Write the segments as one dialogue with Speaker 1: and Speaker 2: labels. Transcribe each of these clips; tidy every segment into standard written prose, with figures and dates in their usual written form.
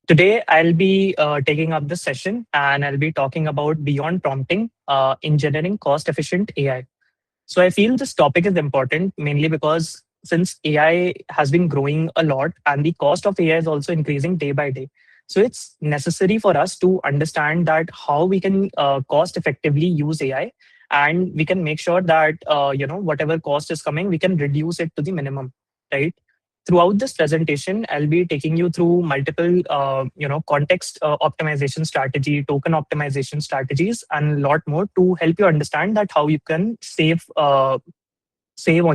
Speaker 1: Today, I'll be taking up this session and I'll be talking about beyond prompting, engineering cost efficient AI. So I feel this topic is important mainly because since AI has been growing a lot and the cost of AI is also increasing day by day. So it's necessary for us to understand that how we can cost effectively use AI, and we can make sure that whatever cost is coming, we can reduce it to the minimum, right? Throughout this presentation, I'll be taking you through multiple context optimization strategy, token optimization strategies, and a lot more to help you understand that how you can save on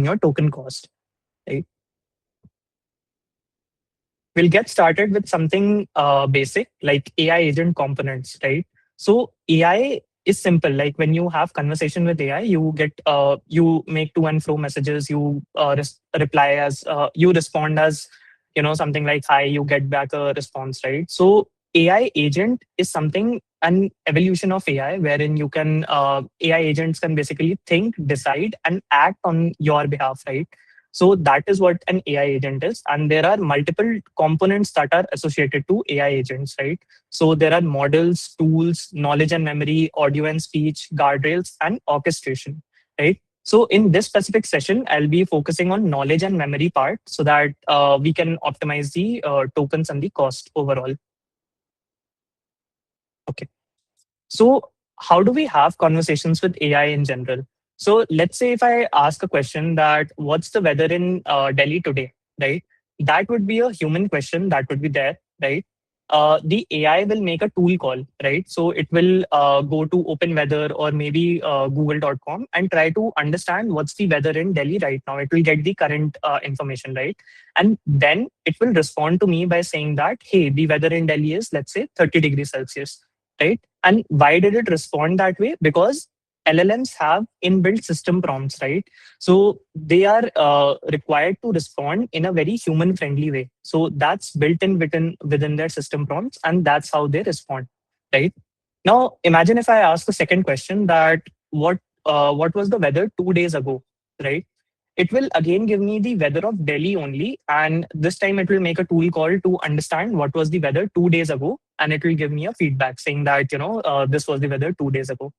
Speaker 1: your token cost, right? We'll get started with something basic like AI agent components, right? So AI is simple. Like when you have conversation with AI, you make to and fro messages. You reply as you respond as something like hi. You get back a response, right? So AI agent is something an evolution of AI, wherein you can AI agents can basically think, decide, and act on your behalf, right? So that is what an AI agent is. And there are multiple components that are associated to AI agents, right? So there are models, tools, knowledge and memory, audio and speech, guardrails, and orchestration, right? So in this specific session, I'll be focusing on knowledge and memory part so that we can optimize the tokens and the cost overall. Okay. So, how do we have conversations with AI in general? So, let's say if I ask a question that what's the weather in Delhi today, right? That would be a human question that would be there, right? The AI will make a tool call, right? So it will go to Open Weather or maybe Google.com and try to understand what's the weather in Delhi right now. It will get the current information, right? And then it will respond to me by saying that, hey, the weather in Delhi is, let's say, 30 degrees Celsius, right? And why did it respond that way? Because LLMs have inbuilt system prompts, right? So they are required to respond in a very human friendly way. So that's built in within their system prompts, and that's how they respond, right? Now imagine if I ask the second question that what was the weather 2 days ago, right? It will again give me the weather of Delhi only. And this time it will make a tool call to understand what was the weather 2 days ago. And it will give me a feedback saying that, this was the weather 2 days ago.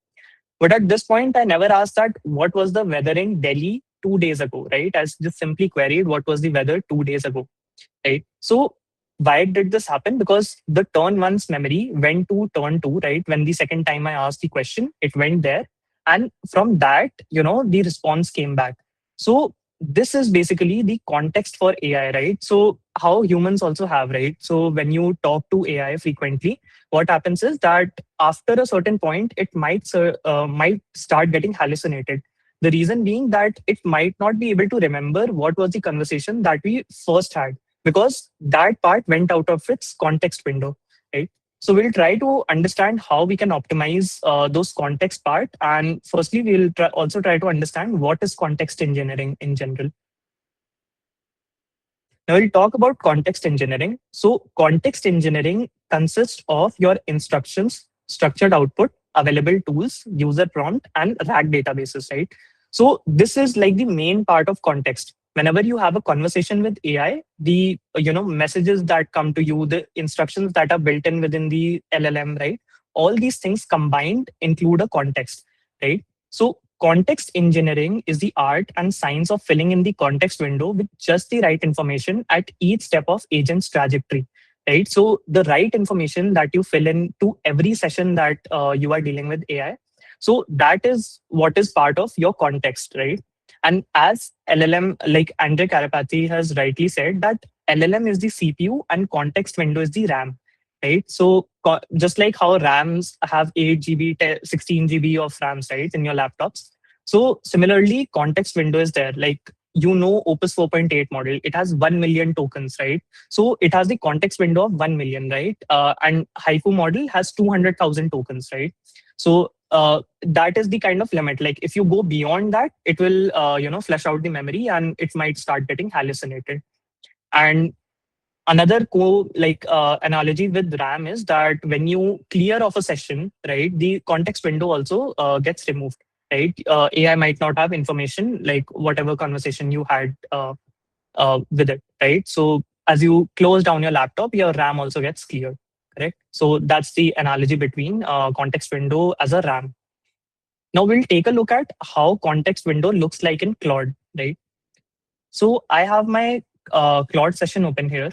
Speaker 1: But at this point, I never asked that what was the weather in Delhi 2 days ago, right? I just simply queried what was the weather 2 days ago, right? So why did this happen? Because the turn one's memory went to turn two, right? When the second time I asked the question, it went there. And from that, the response came back. So this is basically the context for AI, right? So how humans also have, right? So when you talk to AI frequently, what happens is that after a certain point, it might start getting hallucinated. The reason being that it might not be able to remember what was the conversation that we first had, because that part went out of its context window, right? So we'll try to understand how we can optimize those context part. And firstly, we'll also try to understand what is context engineering in general. Now we'll talk about context engineering. So context engineering consists of your instructions, structured output, available tools, user prompt, and RAG databases, right? So this is like the main part of context. Whenever you have a conversation with AI, the messages that come to you, the instructions that are built in within the LLM, right? All these things combined include a context, right? So context engineering is the art and science of filling in the context window with just the right information at each step of agent's trajectory, right? So the right information that you fill in to every session that you are dealing with AI. So that is what is part of your context, right? And as LLM, like Andre Karapathy has rightly said, that LLM is the CPU and context window is the RAM, right? So just like how RAMs have 8 GB, 16 GB of RAMs, right, in your laptops. So similarly, context window is there. Like Opus 4.8 model, it has 1 million tokens, right? So it has the context window of 1 million, right? And Haiku model has 200,000 tokens, right? So that is the kind of limit. Like if you go beyond that, it will flush out the memory and it might start getting hallucinated. And another analogy with RAM is that when you clear off a session, right, the context window also gets removed, right? AI might not have information like whatever conversation you had with it, right? So as you close down your laptop, your RAM also gets cleared. Correct. So that's the analogy between context window as a RAM. Now we'll take a look at how context window looks like in Claude, right? So I have my Claude session open here,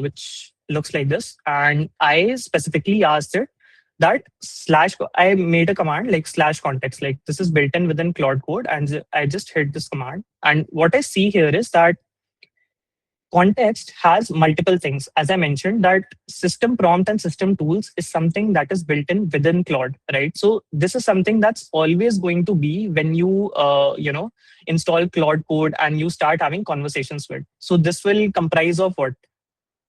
Speaker 1: which looks like this. And I specifically asked it that slash, I made a command like slash context, like this is built in within Claude code. And I just hit this command. And what I see here is that context has multiple things. As I mentioned, that system prompt and system tools is something that is built in within Claude, right? So this is something that's always going to be when you, install Claude code and you start having conversations with. So this will comprise of what?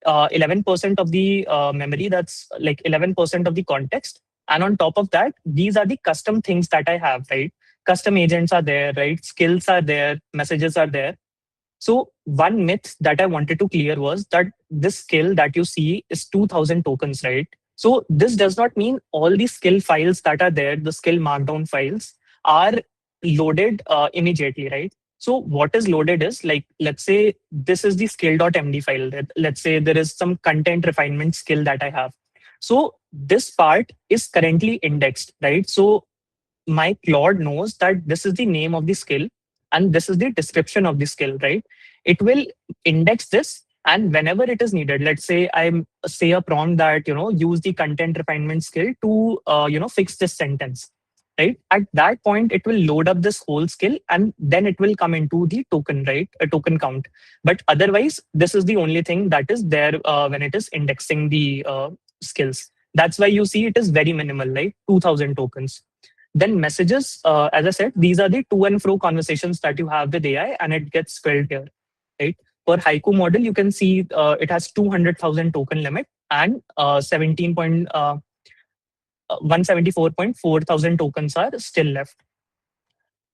Speaker 1: 11% of the memory, that's like 11% of the context. And on top of that, these are the custom things that I have, right? Custom agents are there, right? Skills are there, messages are there. So one myth that I wanted to clear was that this skill that you see is 2000 tokens, right? So this does not mean all the skill files that are there, the skill markdown files, are loaded immediately, right? So what is loaded is like, let's say this is the skill.md file. Let's say there is some content refinement skill that I have. So this part is currently indexed, right? So my Claude knows that this is the name of the skill and this is the description of the skill, right? It will index this, and whenever it is needed, let's say I say a prompt that use the content refinement skill to fix this sentence, right? At that point, it will load up this whole skill and then it will come into the token, right? A token count. But otherwise, this is the only thing that is there when it is indexing the skills. That's why you see it is very minimal, like 2000 tokens. Then messages, as I said, these are the to and fro conversations that you have with AI, and it gets filled here, right? For Haiku model, you can see it has 200,000 token limit and 174.4 thousand tokens are still left.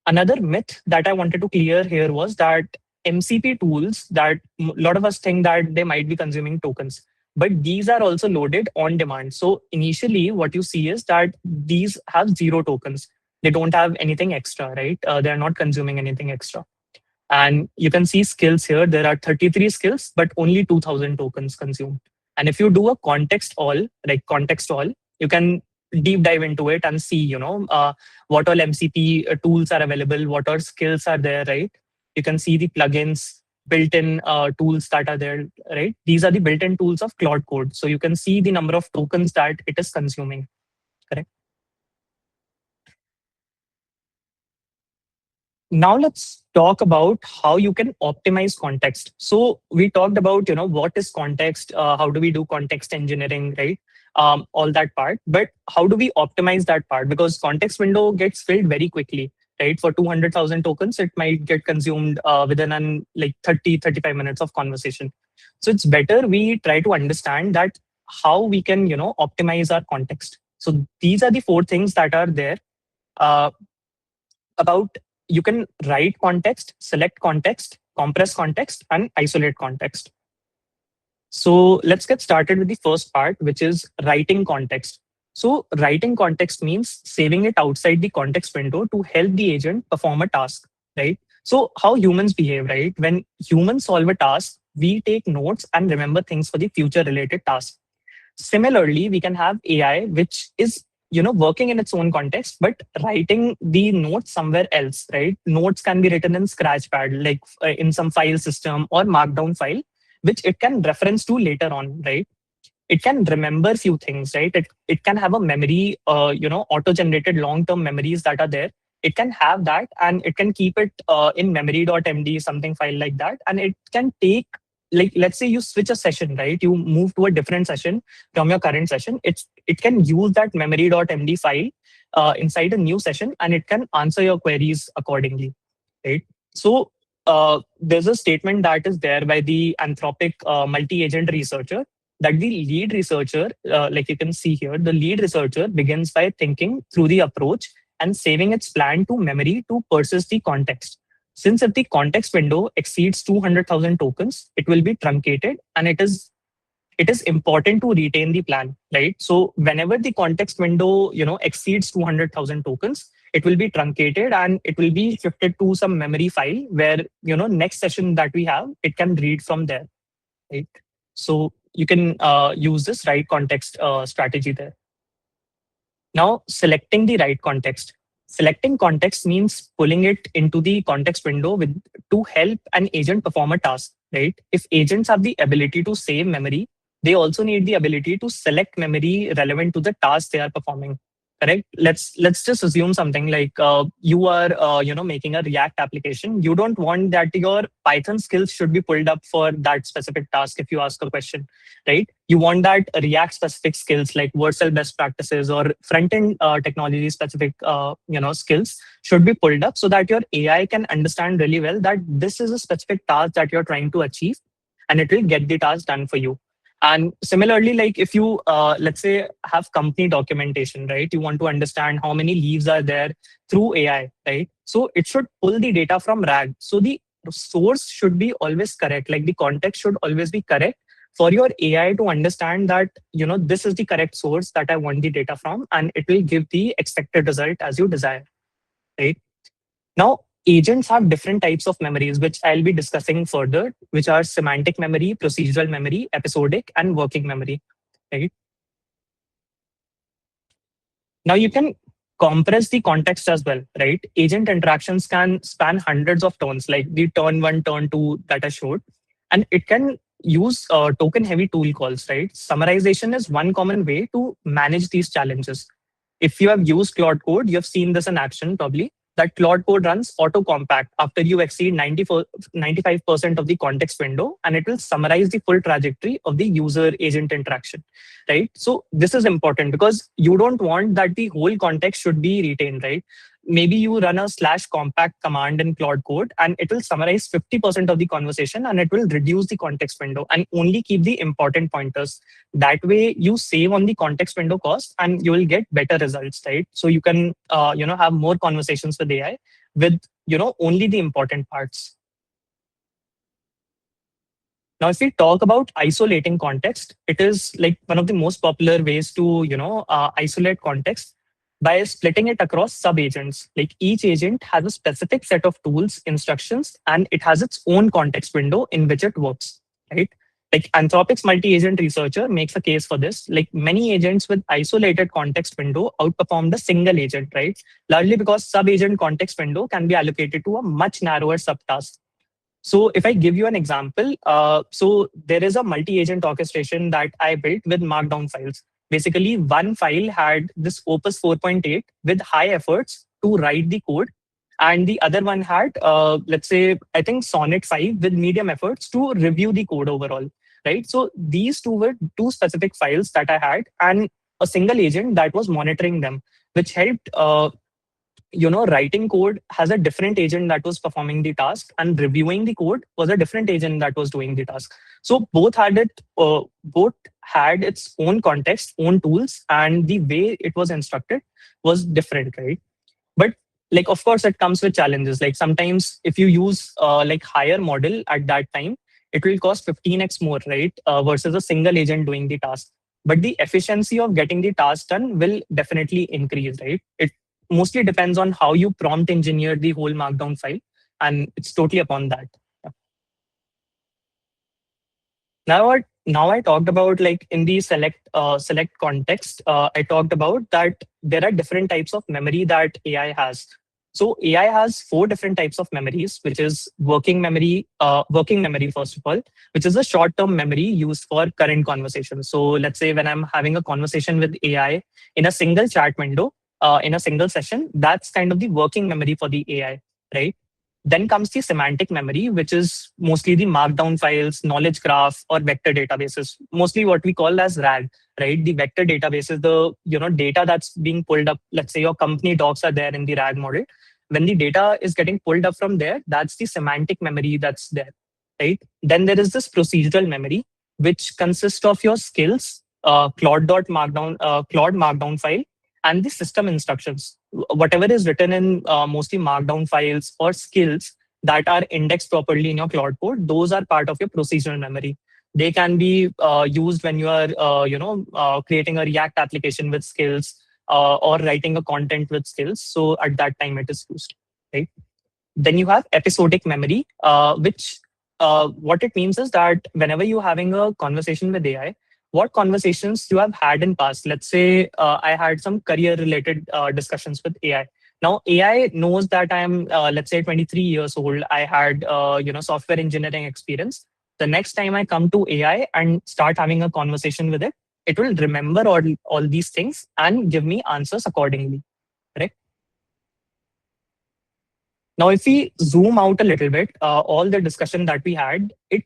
Speaker 1: Another myth that I wanted to clear here was that MCP tools, that a lot of us think that they might be consuming tokens, but these are also loaded on demand. So initially, what you see is that these have zero tokens. They don't have anything extra, right? They're not consuming anything extra. And you can see skills here. There are 33 skills, but only 2000 tokens consumed. And if you do a context all, like context all, you can deep dive into it and see, what all MCP tools are available, what all skills are there, right? You can see the plugins, built-in tools that are there, right? These are the built-in tools of Claude Code. So you can see the number of tokens that it is consuming, correct? Now let's talk about how you can optimize context. So we talked about, what is context, how do we do context engineering, right? All that part. But how do we optimize that part? Because context window gets filled very quickly, right? For 200,000 tokens, it might get consumed within like 35 minutes of conversation. So it's better we try to understand that how we can, optimize our context. So these are the four things that are there. Uh, about You can write context, select context, compress context, and isolate context. So let's get started with the first part, which is writing context. So writing context means saving it outside the context window to help the agent perform a task, right? So how humans behave, right? When humans solve a task, we take notes and remember things for the future related task. Similarly, we can have AI, which is working in its own context, but writing the notes somewhere else, right? Notes can be written in Scratchpad, like in some file system or Markdown file, which it can reference to later on, right? It can remember few things, right? It can have a memory, auto generated long term memories that are there. It can have that, and it can keep it in memory.md, something file like that. And it can take, like, let's say you switch a session, right? You move to a different session from your current session. It can use that memory.md file inside a new session, and it can answer your queries accordingly, right? So there's a statement that is there by the Anthropic multi-agent researcher, that the lead researcher, like you can see here, the lead researcher begins by thinking through the approach and saving its plan to memory to persist the context. Since if the context window exceeds 200,000 tokens, it will be truncated, and it is important to retain the plan, right? So whenever the context window, exceeds 200,000 tokens, it will be truncated and it will be shifted to some memory file where, next session that we have, it can read from there. right? So you can use this right context strategy there. Now, selecting the right context. Selecting context means pulling it into the context window with to help an agent perform a task, right? If agents have the ability to save memory, they also need the ability to select memory relevant to the task they are performing. Correct. Let's just assume something like you are making a React application. You don't want that your Python skills should be pulled up for that specific task. If you ask a question, right? You want that React specific skills like Vercel best practices or front end technology specific skills should be pulled up so that your AI can understand really well that this is a specific task that you're trying to achieve, and it will get the task done for you. And similarly, like if you let's say have company documentation, right? You want to understand how many leaves are there through AI, right? So it should pull the data from RAG. So the source should be always correct. Like the context should always be correct for your AI to understand that, this is the correct source that I want the data from, and it will give the expected result as you desire, right? Now, agents have different types of memories, which I'll be discussing further, which are semantic memory, procedural memory, episodic, and working memory, right? Now you can compress the context as well, right? Agent interactions can span hundreds of turns, like the turn one, turn two that I showed. And it can use token heavy tool calls, right? Summarization is one common way to manage these challenges. If you have used Claude Code, you have seen this in action probably. That Claude Code runs auto compact after you exceed 95% of the context window, and it will summarize the full trajectory of the user agent interaction, right? So this is important because you don't want that the whole context should be retained, right? Maybe you run a slash compact command in Claude Code and it will summarize 50% of the conversation, and it will reduce the context window and only keep the important pointers. That way you save on the context window cost and you will get better results, right? So you can have more conversations with AI with only the important parts. Now, if we talk about isolating context, it is like one of the most popular ways to isolate context by splitting it across sub agents. Like each agent has a specific set of tools, instructions, and it has its own context window in which it works. Right? Like Anthropic's multi-agent researcher makes a case for this. Like many agents with isolated context window outperform the single agent, right? Largely because sub-agent context window can be allocated to a much narrower subtask. So if I give you an example, so there is a multi-agent orchestration that I built with Markdown files. Basically, one file had this Opus 4.8 with high efforts to write the code, and the other one had, let's say, I think Sonnet 5 with medium efforts to review the code overall. Right. So these two were two specific files that I had, and a single agent that was monitoring them, which helped writing code has a different agent that was performing the task, and reviewing the code was a different agent that was doing the task. So both had its own context, own tools, and the way it was instructed was different, right? But like, of course, it comes with challenges. Like sometimes if you use like higher model at that time, it will cost 15x more, right? Versus a single agent doing the task. But the efficiency of getting the task done will definitely increase, right? It mostly depends on how you prompt engineer the whole markdown file, and it's totally upon that. Yeah. Now I talked about, like, in the select context, I talked about that there are different types of memory that AI has. So AI has four different types of memories, which is working memory first of all, which is a short term memory used for current conversations. So let's say when I'm having a conversation with AI in a single chat window, in a single session, that's kind of the working memory for the AI, right? Then comes the semantic memory, which is mostly the markdown files, knowledge graph, or vector databases, mostly what we call as RAG, right? The vector database is the data that's being pulled up. Let's say your company docs are there in the RAG model. When the data is getting pulled up from there, that's the semantic memory that's there, right? Then there is this procedural memory, which consists of your skills, Claude markdown file, and the system instructions. Whatever is written in mostly markdown files or skills that are indexed properly in your Claude code, those are part of your procedural memory. They can be used when you are creating a React application with skills, or writing a content with skills. So at that time it is used, right? Then you have episodic memory, which what it means is that whenever you're having a conversation with AI, what conversations you have had in past. Let's say I had some career related discussions with AI. Now AI knows that I'm let's say 23 years old. I had software engineering experience. The next time I come to AI and start having a conversation with it, it will remember all these things and give me answers accordingly. Correct. Now, if we zoom out a little bit, all the discussion that we had, it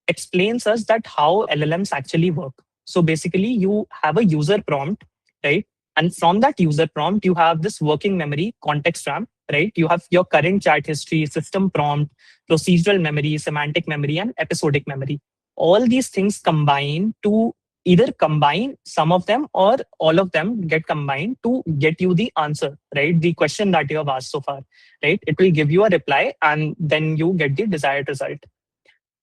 Speaker 1: explains us that how LLMs actually work. So basically, you have a user prompt, right? And from that user prompt, you have this working memory, context RAM, right? You have your current chat history, system prompt, procedural memory, semantic memory, and episodic memory. All these things combine to either combine some of them or all of them get combined to get you the answer, right? The question that you have asked so far, right? It will give you a reply and then you get the desired result.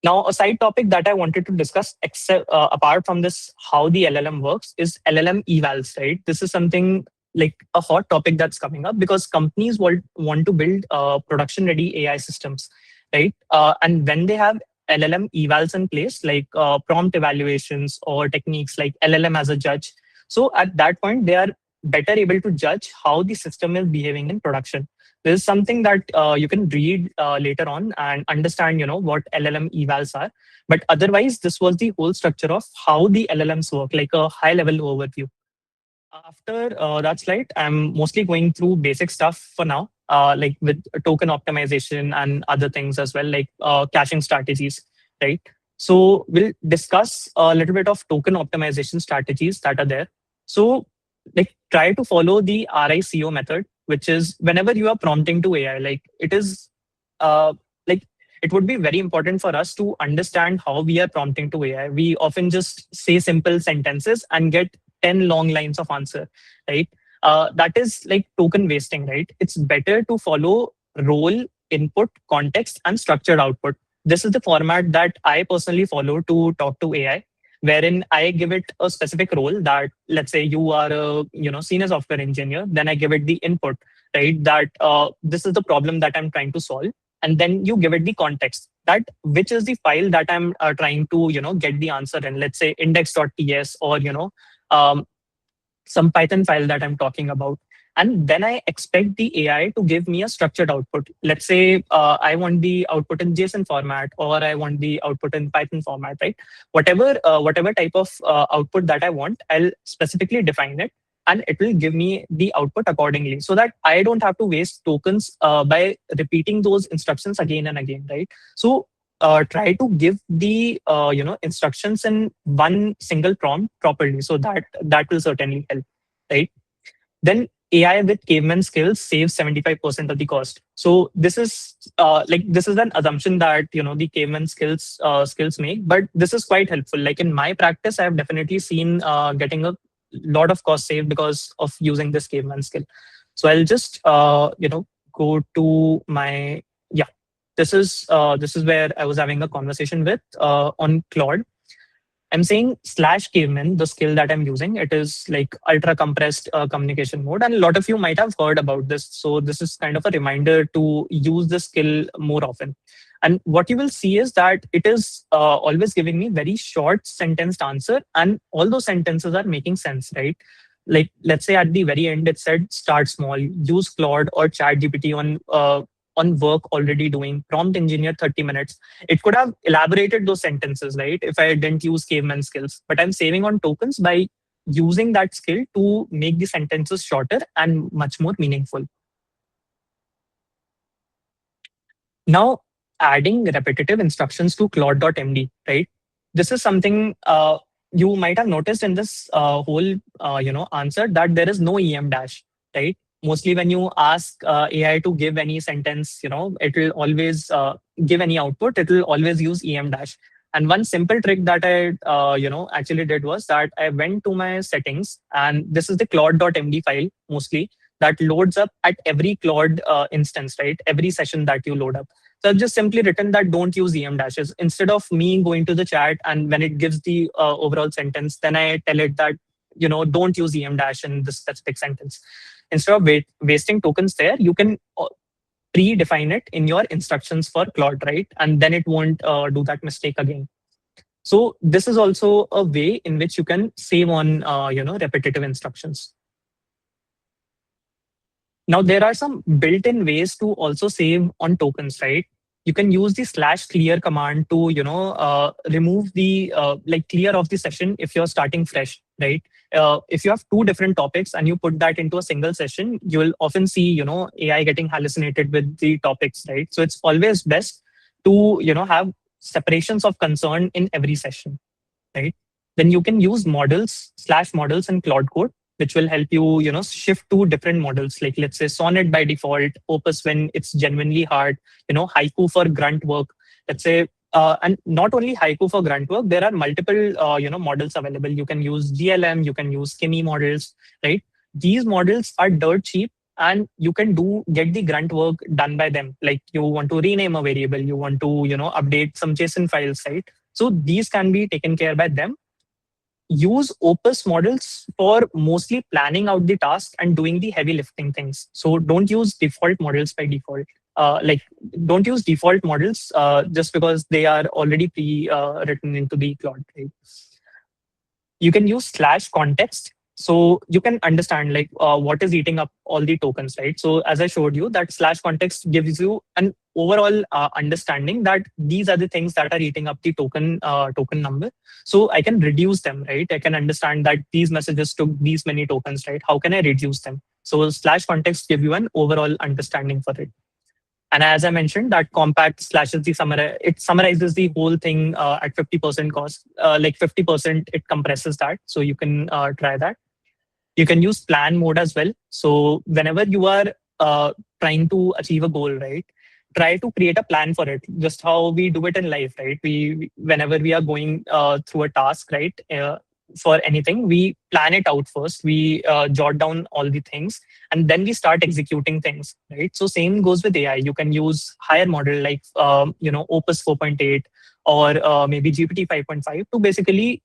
Speaker 1: Now, a side topic that I wanted to discuss, except apart from this, how the LLM works, is LLM evals. Right, this is something like a hot topic that's coming up because companies want to build production-ready AI systems, right? And when they have LLM evals in place, like prompt evaluations or techniques like LLM as a judge, so at that point they are better able to judge how the system is behaving in production. This is something that you can read later on and understand, what LLM evals are. But otherwise, this was the whole structure of how the LLMs work, like a high level overview. After that slide, I'm mostly going through basic stuff for now, like with token optimization and other things as well, like caching strategies, right? So we'll discuss a little bit of token optimization strategies that are there. So, like, try to follow the RICO method, which is whenever you are prompting to AI, like it is, like it would be very important for us to understand how we are prompting to AI. We often just say simple sentences and get 10 long lines of answer, right? That is like token wasting, right? It's better to follow role, input, context, and structured output. This is the format that I personally follow to talk to AI, wherein I give it a specific role that, let's say you are a senior software engineer, then I give it the input, right? That this is the problem that I'm trying to solve, and then you give it the context that which is the file that I'm trying to get the answer in. Let's say index.ts or um, some Python file that I'm talking about. And then I expect the AI to give me a structured output. Let's say I want the output in JSON format or I want the output in Python format, right? Whatever type of output that I want, I'll specifically define it and it will give me the output accordingly so that I don't have to waste tokens by repeating those instructions again and again, right? So try to give the instructions in one single prompt properly, so that will certainly help, right? Then AI with caveman skills saves 75% of the cost. So this is this is an assumption that the caveman skills make, but this is quite helpful. Like in my practice, I have definitely seen getting a lot of cost saved because of using this caveman skill. So I'll just go to my, yeah, this is where I was having a conversation with on Claude. I'm saying slash caveman, the skill that I'm using. It is like ultra compressed communication mode. And a lot of you might have heard about this. So this is kind of a reminder to use this skill more often. And what you will see is that it is always giving me very short sentenced answer. And all those sentences are making sense, right? Like, let's say at the very end, it said start small, use Claude or ChatGPT on work already doing, prompt engineer 30 minutes. It could have elaborated those sentences, right? If I didn't use caveman skills, but I'm saving on tokens by using that skill to make the sentences shorter and much more meaningful. Now, adding repetitive instructions to Claude.md, right? This is something you might have noticed in this whole, answer that there is no EM dash, right? Mostly when you ask AI to give any sentence, it will always give any output. It will always use EM dash. And one simple trick that I, actually did was that I went to my settings, and this is the Claude.md file mostly that loads up at every Claude instance, right? Every session that you load up. So I've just simply written that don't use EM dashes. Instead of me going to the chat and when it gives the overall sentence, then I tell it that, don't use EM dash in this specific sentence. Instead of wasting tokens there, you can predefine it in your instructions for Claude, right? And then it won't do that mistake again. So this is also a way in which you can save on repetitive instructions. Now, there are some built-in ways to also save on tokens, right? You can use the slash clear command to, remove the, clear off the session if you're starting fresh, right? If you have two different topics and you put that into a single session, you will often see, AI getting hallucinated with the topics, right? So it's always best to, have separations of concern in every session, right? Then you can use models slash models in Claude Code, which will help you, shift to different models. Like let's say Sonnet by default, Opus when it's genuinely hard, Haiku for grunt work. Let's say, and not only Haiku for grunt work, there are multiple, models available. You can use GLM, you can use Kimi models, right? These models are dirt cheap and you can get the grunt work done by them. Like you want to rename a variable, you want to, update some JSON files, right? So these can be taken care by them. Use Opus models for mostly planning out the task and doing the heavy lifting things. So don't use default models by default. Like don't use default models just because they are already pre written into the Claude. Right? You can use slash context so you can understand like what is eating up all the tokens, right? So as I showed you, that slash context gives you an overall understanding that these are the things that are eating up the token number. So I can reduce them, right? I can understand that these messages took these many tokens, right? How can I reduce them? So slash context give you an overall understanding for it. And as I mentioned, that compact slashes the summary. It summarizes the whole thing at 50% cost. Like 50%, it compresses that. So you can try that. You can use plan mode as well. So whenever you are trying to achieve a goal, right? Try to create a plan for it. Just how we do it in life, right? Whenever we are going through a task, right? For anything, we plan it out first. We jot down all the things, and then we start executing things, right? So same goes with AI. You can use higher model like Opus 4.8 or maybe GPT 5.5 to basically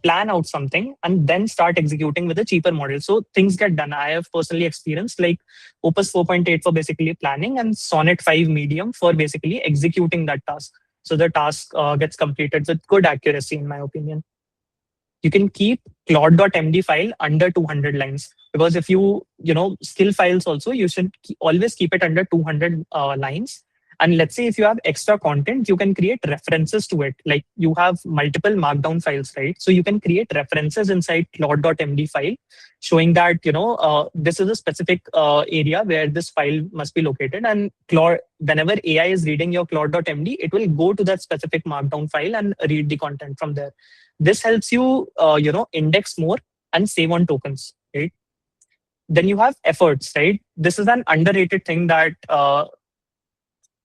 Speaker 1: plan out something and then start executing with a cheaper model. So things get done. I have personally experienced like Opus 4.8 for basically planning and Sonnet 5 medium for basically executing that task. So the task gets completed with good accuracy, in my opinion. You can keep Claude.md file under 200 lines because if skill files also, you should always keep it under 200 lines. And let's say if you have extra content, you can create references to it. Like you have multiple markdown files, right? So you can create references inside Claude.md file showing that, this is a specific area where this file must be located. And Claude, whenever AI is reading your Claude.md, it will go to that specific markdown file and read the content from there. This helps you, index more and save on tokens, right? Then you have efforts, right? This is an underrated thing that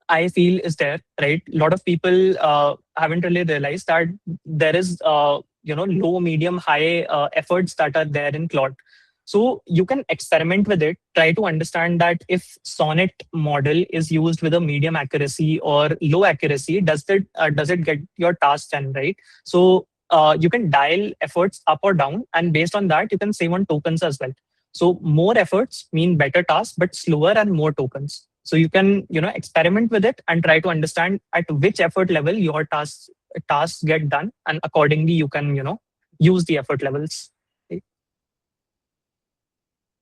Speaker 1: I feel is there, right? A lot of people haven't really realized that there is, low, medium, high efforts that are there in Claude. So you can experiment with it, try to understand that if Sonnet model is used with a medium accuracy or low accuracy, does it get your task done, right? So you can dial efforts up or down, and based on that, you can save on tokens as well. So more efforts mean better tasks, but slower and more tokens. So you can, experiment with it and try to understand at which effort level your tasks get done, and accordingly you can, use the effort levels. Right?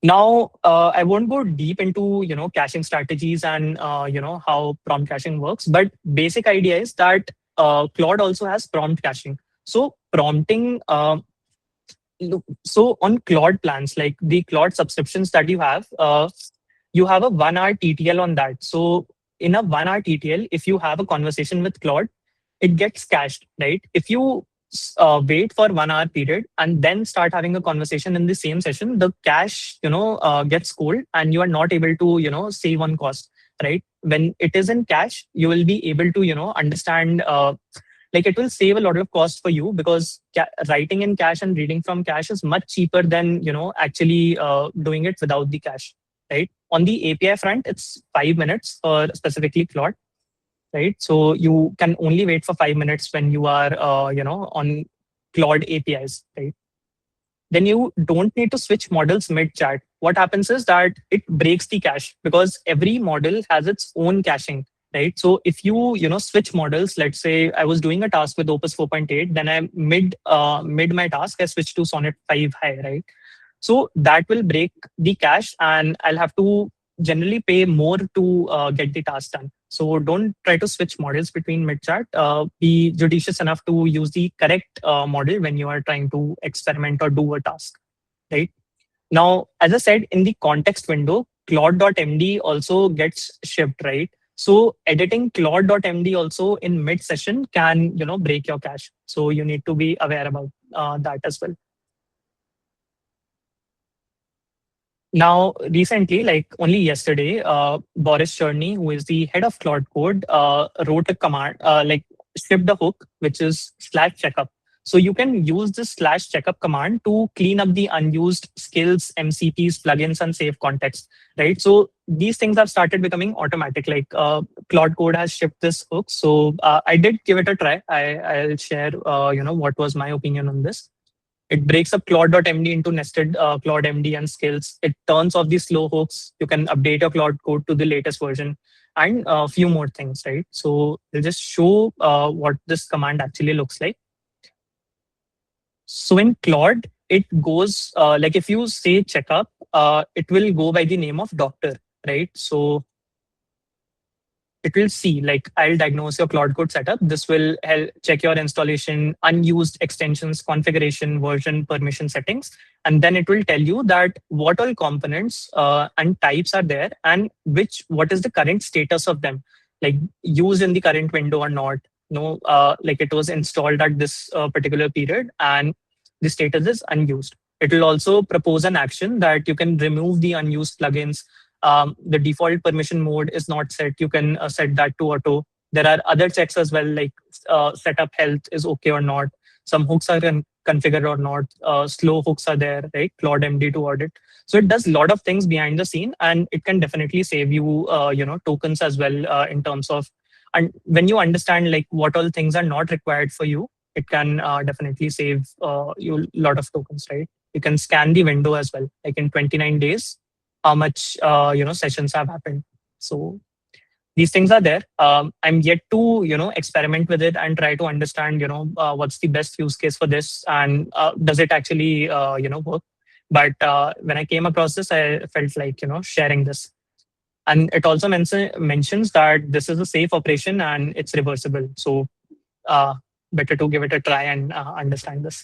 Speaker 1: Now, I won't go deep into, caching strategies and, how prompt caching works, but basic idea is that Claude also has prompt caching. So prompting, so on Claude plans, like the Claude subscriptions that you have a 1 hour TTL on that. So in a 1 hour TTL, if you have a conversation with Claude, it gets cached, right? If you wait for 1 hour period and then start having a conversation in the same session, the cache, gets cold and you are not able to, save on cost, right? When it is in cache, you will be able to, understand, like it will save a lot of cost for you because writing in cache and reading from cache is much cheaper than, actually doing it without the cache, right? On the API front, it's 5 minutes for specifically Claude, right? So you can only wait for 5 minutes when you are, on Claude APIs, right? then you don't need to switch models mid chat. What happens is that it breaks the cache because every model has its own caching, right? So if you switch models, let's say I was doing a task with Opus 4.8, then I mid my task I switched to Sonnet 5 high, right? So that will break the cache, and I'll have to generally pay more to get the task done. So don't try to switch models between mid chat. Be judicious enough to use the correct model when you are trying to experiment or do a task, right? Now, as I said, in the context window, Claude.md also gets shipped, right? So editing Claude.md also in mid session can, break your cache. So you need to be aware about that as well. Now, recently, like only yesterday, Boris Cherny, who is the head of Claude Code, wrote a command, like shipped a hook, which is /checkup. So you can use this /checkup command to clean up the unused skills, MCPs, plugins, and save context, right? So these things have started becoming automatic. Like Claude Code has shipped this hook. So I did give it a try. I'll share, what was my opinion on this. It breaks up Claude.md into nested Claude MD and skills. It turns off the slow hooks. You can update your Claude code to the latest version and a few more things, right? So we'll just show what this command actually looks like. So in Claude, it goes like if you say checkup, it will go by the name of doctor, right? So it will see like I'll diagnose your Cloud Code setup. This will help check your installation, unused extensions, configuration, version, permission settings, and then it will tell you that what all components and types are there and what is the current status of them, like used in the current window or not. No, like it was installed at this particular period and the status is unused. It will also propose an action that you can remove the unused plugins. The default permission mode is not set. You can set that to auto. There are other checks as well, like setup health is okay or not. Some hooks are configured or not. Slow hooks are there, right? Claude MD to audit. So it does a lot of things behind the scene, and it can definitely save you, tokens as well in terms of. And when you understand like what all things are not required for you, it can definitely save you a lot of tokens, right? You can scan the window as well, like in 29 days how much sessions have happened. So these things are there. I'm yet to experiment with it and try to understand what's the best use case for this, and does it actually work. But when I came across this, I felt like sharing this. And it also mentions that this is a safe operation and it's reversible. So uh, better to give it a try and understand this.